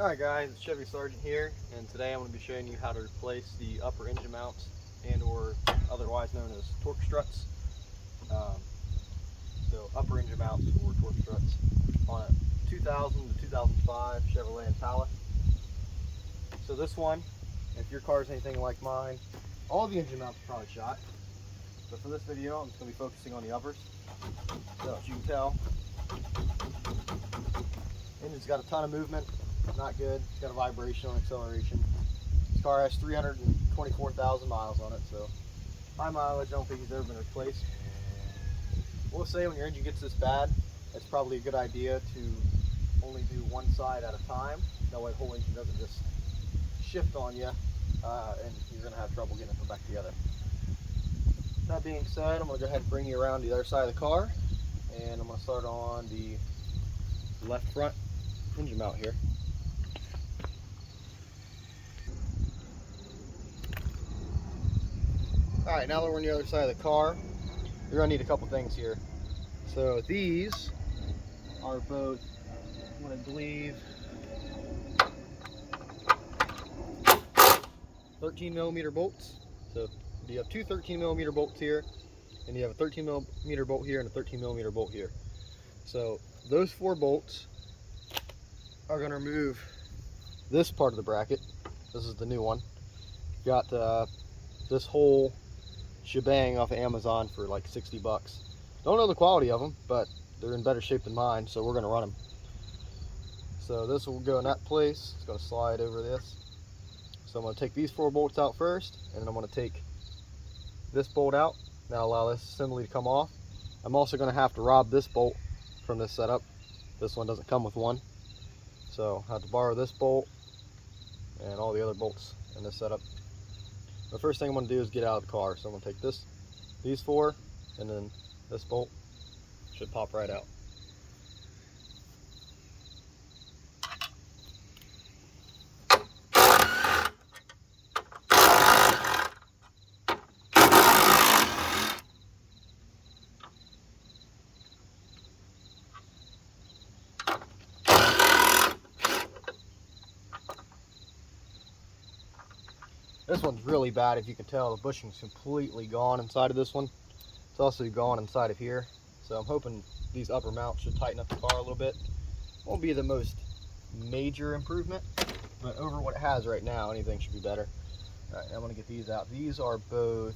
Alright guys, it's Chevy Sergeant here, and today I'm going to be showing you how to replace the upper engine mounts and or otherwise known as torque struts. So upper engine mounts or torque struts on a 2000 to 2005 Chevrolet Impala. So this one, if your car is anything like mine, all the engine mounts are probably shot. But for this video, I'm just going to be focusing on the uppers. So as you can tell, engine's got a ton of movement. Not good. It's got a vibration on acceleration. This car has 324,000 miles on it, so high mileage. I don't think he's ever been replaced. We'll say when your engine gets this bad, it's probably a good idea to only do one side at a time. That way the whole engine doesn't just shift on you, and you're going to have trouble getting it put back together. That being said, I'm going to go ahead and bring you around to the other side of the car, and I'm going to start on the left front engine mount here. Alright, now that we're on the other side of the car, you're going to need a couple things here. So these are both, I believe, 13mm bolts. So you have two 13mm bolts here, and you have a 13mm bolt here and a 13mm bolt here. So those four bolts are going to remove this part of the bracket. This is the new one. You've got this whole shebang off of Amazon for like 60 bucks. Don't know the quality of them, but they're in better shape than mine, so we're going to run them. So this will go in that place. It's going to slide over this. So I'm going to take these four bolts out first, and then I'm going to take this bolt out. Now allow this assembly to come off. I'm also going to have to rob this bolt from this setup. This one doesn't come with one, so I have to borrow this bolt and all the other bolts in this setup. The first thing I'm going to do is get out of the car. So I'm going to take these four, and then this bolt should pop right out. This one's really bad. If you can tell, the bushing's completely gone inside of this one. It's also gone inside of here. So I'm hoping these upper mounts should tighten up the car a little bit. Won't be the most major improvement, but over what it has right now, anything should be better. All right, I'm gonna get these out. These are both,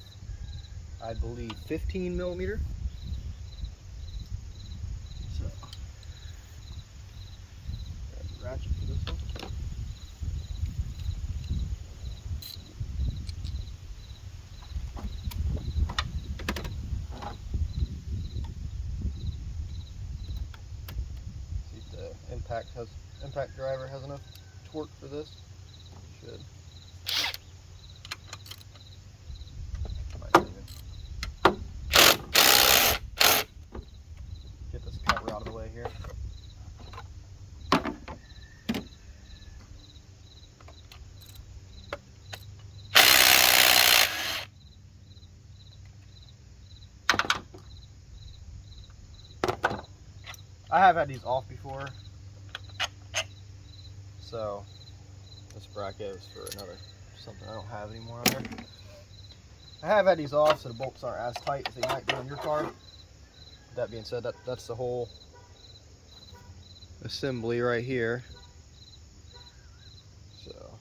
I believe, 15mm. So, grab the ratchet for this one. Impact driver has enough torque for this. Should. Might even get this cover out of the way here. I have had these off before, so this bracket is for something I don't have anymore on there. I have had these off so the bolts aren't as tight as they might be on your car. That being said, that's the whole assembly right here. So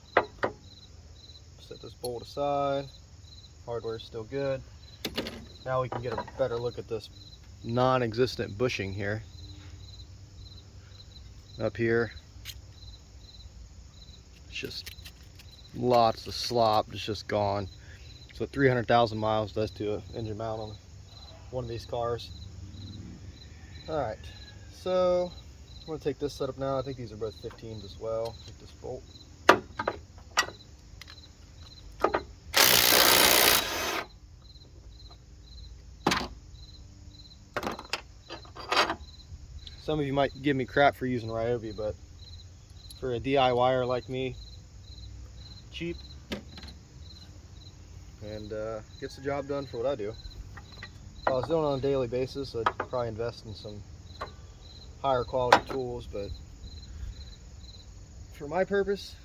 set this bolt aside. Hardware is still good. Now we can get a better look at this non-existent bushing here. Up here, it's just lots of slop. It's just gone. So what 300,000 miles does to an engine mount on one of these cars. Alright, so I'm going to take this setup now. I think these are both 15s as well. Take this bolt. Some of you might give me crap for using Ryobi, but for a DIYer like me, cheap and gets the job done for what I do. If I was doing it on a daily basis, I'd probably invest in some higher quality tools, but for my purpose,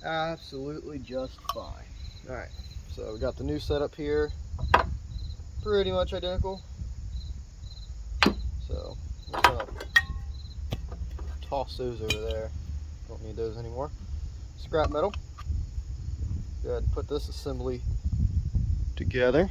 absolutely just fine. Alright, so we got the new setup here, pretty much identical. So I'm gonna toss those over there. Don't need those anymore. Scrap metal. Go ahead and put this assembly together.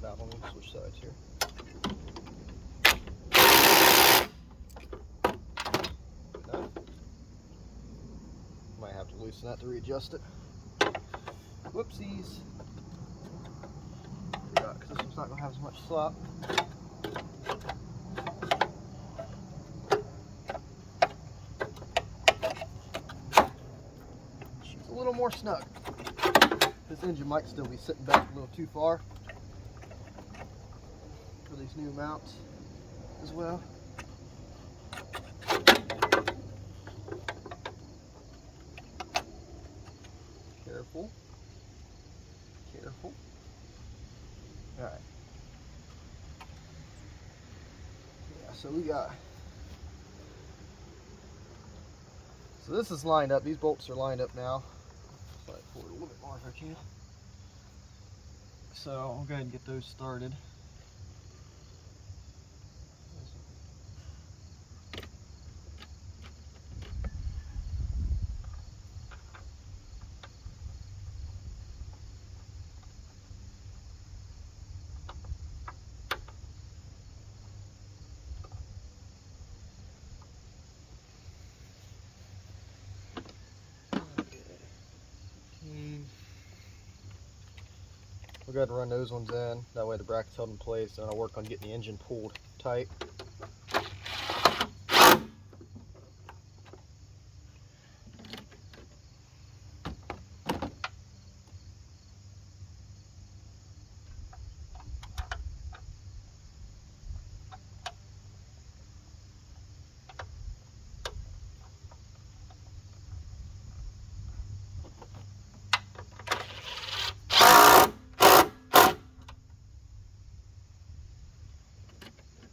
Down, let me switch sides here. No. Might have to loosen that to readjust it. Whoopsies. Forgot, because this one's not going to have as much slop. She's a little more snug. This engine might still be sitting back a little too far for these new mounts as well. Careful. Careful. Alright. Yeah, so we got. So this is lined up. These bolts are lined up now. So I pull it a little bit more if I can. So I'll go ahead and get those started. We'll go ahead and run those ones in. That way the bracket's held in place, and I'll work on getting the engine pulled tight.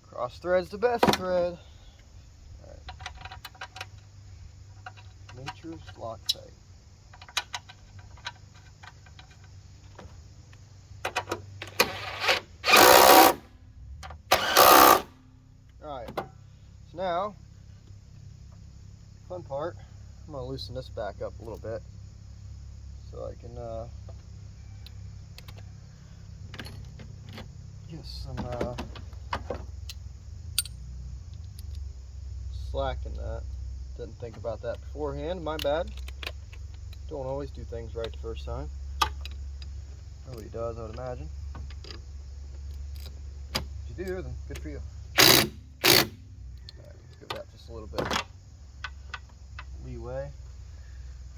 Cross thread's the best thread. Alright. Nature's Loctite. Alright. So now, fun part, I'm going to loosen this back up a little bit so I can get some slack in that. Didn't think about that beforehand, my bad. Don't always do things right the first time. Nobody does, I would imagine. If you do, then good for you. Alright, let's give that just a little bit leeway.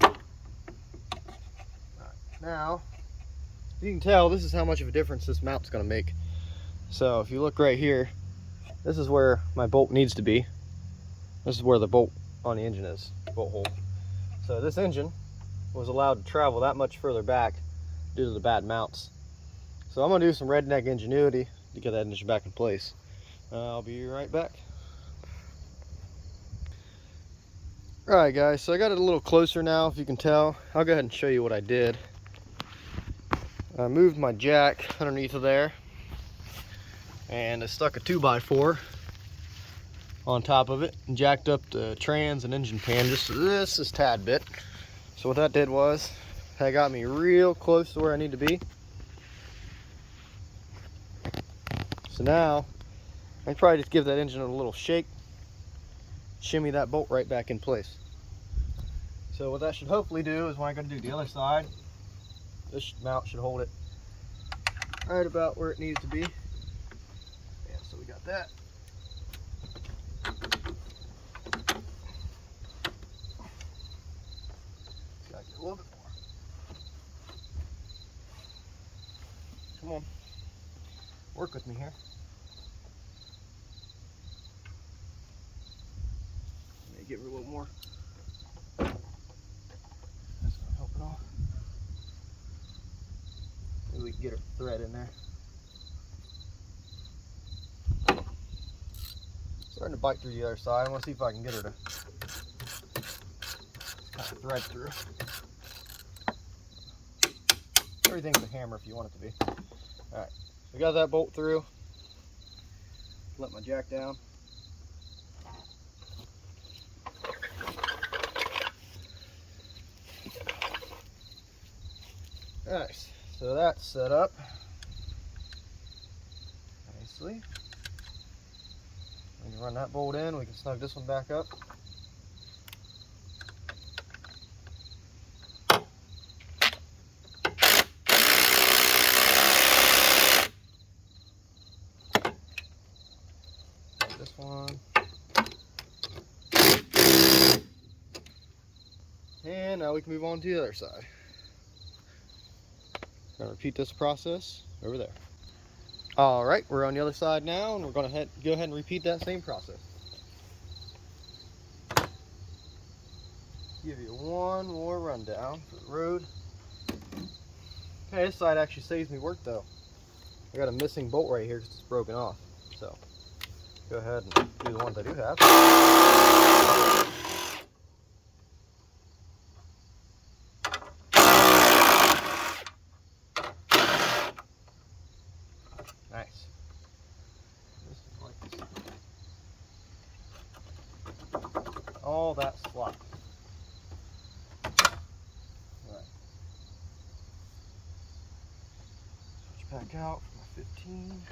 Alright, now, you can tell this is how much of a difference this mount's going to make. So if you look right here, this is where my bolt needs to be. This is where the bolt on the engine is, bolt hole. So this engine was allowed to travel that much further back due to the bad mounts. So I'm going to do some redneck ingenuity to get that engine back in place. I'll be right back. Alright guys, so I got it a little closer now, if you can tell. I'll go ahead and show you what I did. I moved my jack underneath of there, and I stuck a 2x4 on top of it and jacked up the trans and engine pan just this tad bit. So what that did was, that got me real close to where I need to be. So now, I can probably just give that engine a little shake, shimmy that bolt right back in place. So what that should hopefully do is when I go to do the other side, this mount should hold it right about where it needs to be. Yeah, so we got that. Gotta get a little bit more. Come on, work with me here. Let me give her a little more. That's gonna help it all. Maybe we can get a thread in there. Starting to bite through the other side. I want to see if I can get her to kind of thread through. Everything's a hammer if you want it to be. Alright, we got that bolt through. Let my jack down. Nice. So that's set up nicely. We can run that bolt in. We can snug this one back up. This one. And now we can move on to the other side. Gonna repeat this process over there. All right, we're on the other side now, and we're gonna go ahead and repeat that same process. Give you one more rundown for the road. Okay, this side actually saves me work though. I got a missing bolt right here because it's broken off. So go ahead and do the ones I do have. Nice. This is like all that slot. Alright. Switch back out for my 15.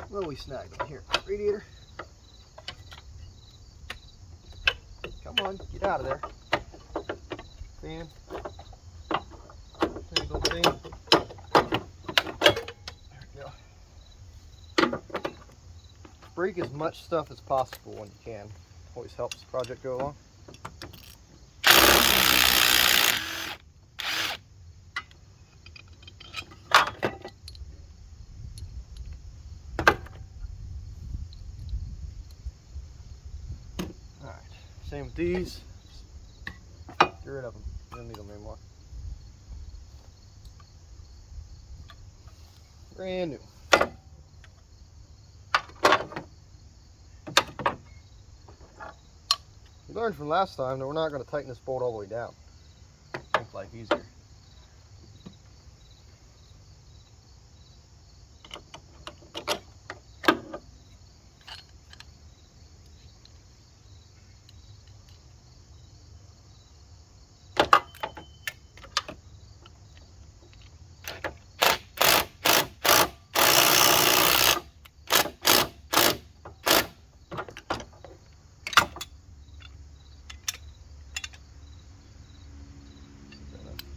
Well, we snagged on here. Radiator. Come on, get out of there. Fan. Tangle fan. There we go. Break as much stuff as possible when you can. Always helps the project go along. Same with these. Get rid of them. You don't need them anymore. Brand new. We learned from last time that we're not going to tighten this bolt all the way down. Make life easier.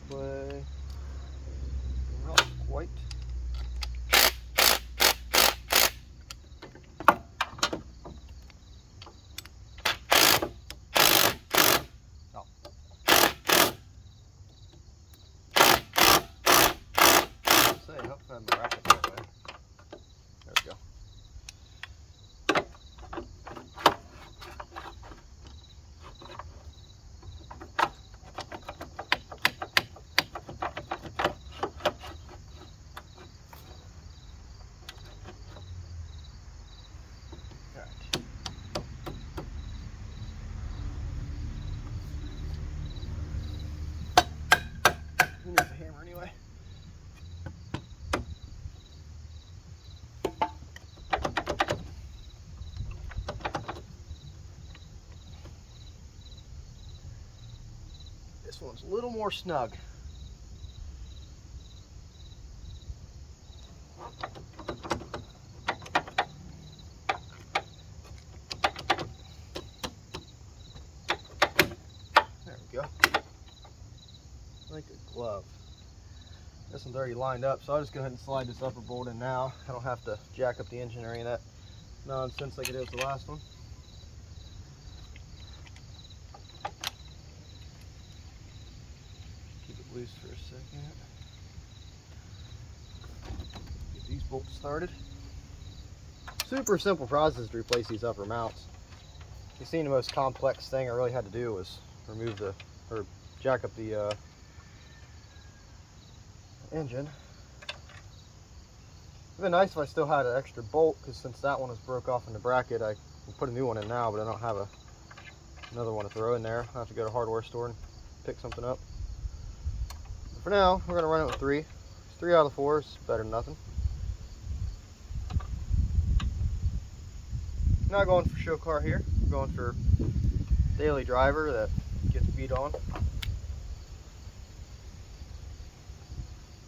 Play. Not quite. Oh. Say, I hope I'm wrapping that way. There we go. This one's a little more snug. There we go. Like a glove. This one's already lined up, so I'll just go ahead and slide this upper bolt in now. I don't have to jack up the engine or any of that nonsense like it is the last one. Keep it loose for a second. Get these bolts started. Super simple process to replace these upper mounts. You've seen the most complex thing I really had to do was remove the, or jack up the engine. It'd been nice if I still had an extra bolt, because since that one was broke off in the bracket, I will put a new one in now, but I don't have another one to throw in there. I'll have to go to a hardware store and pick something up. But for now, we're going to run it with 3. 3 out of 4 is better than nothing. Not going for show car here. We're going for daily driver that gets beat on.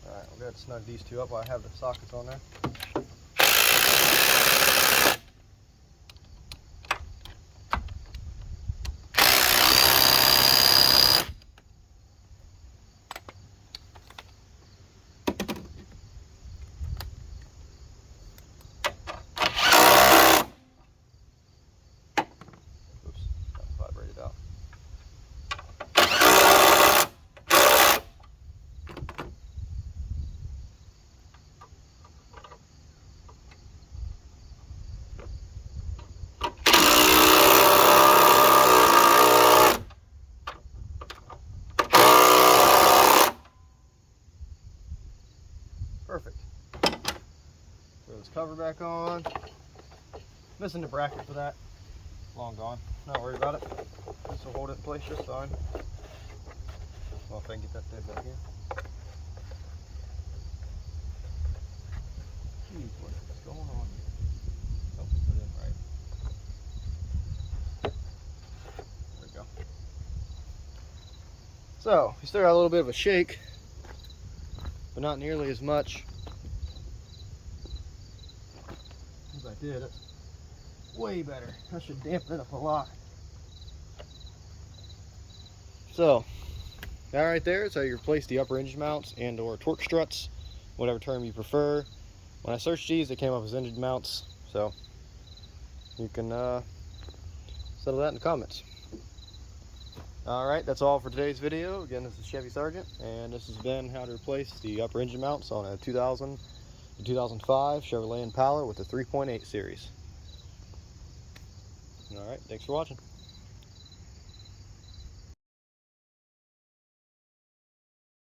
Alright, we'll go ahead and snug these two up while I have the sockets on there. Oops, that vibrated out. Perfect. Throw this cover back on. Missing the bracket for that. Long gone. Not worried about it. This will hold it in place just fine. Well, if I can get that thing back here. Geez, what is going on here? Oh, put it in right. There we go. So, we still got a little bit of a shake, but not nearly as much as I did. That's way better. That should dampen it up a lot. So, that right there is how you replace the upper engine mounts and or torque struts, whatever term you prefer. When I searched these, they came up as engine mounts, so you can settle that in the comments. Alright, that's all for today's video. Again, this is Chevy Sergeant, and this has been how to replace the upper engine mounts on a 2000 to 2005 Chevrolet Impala with the 3.8 series. Alright, thanks for watching.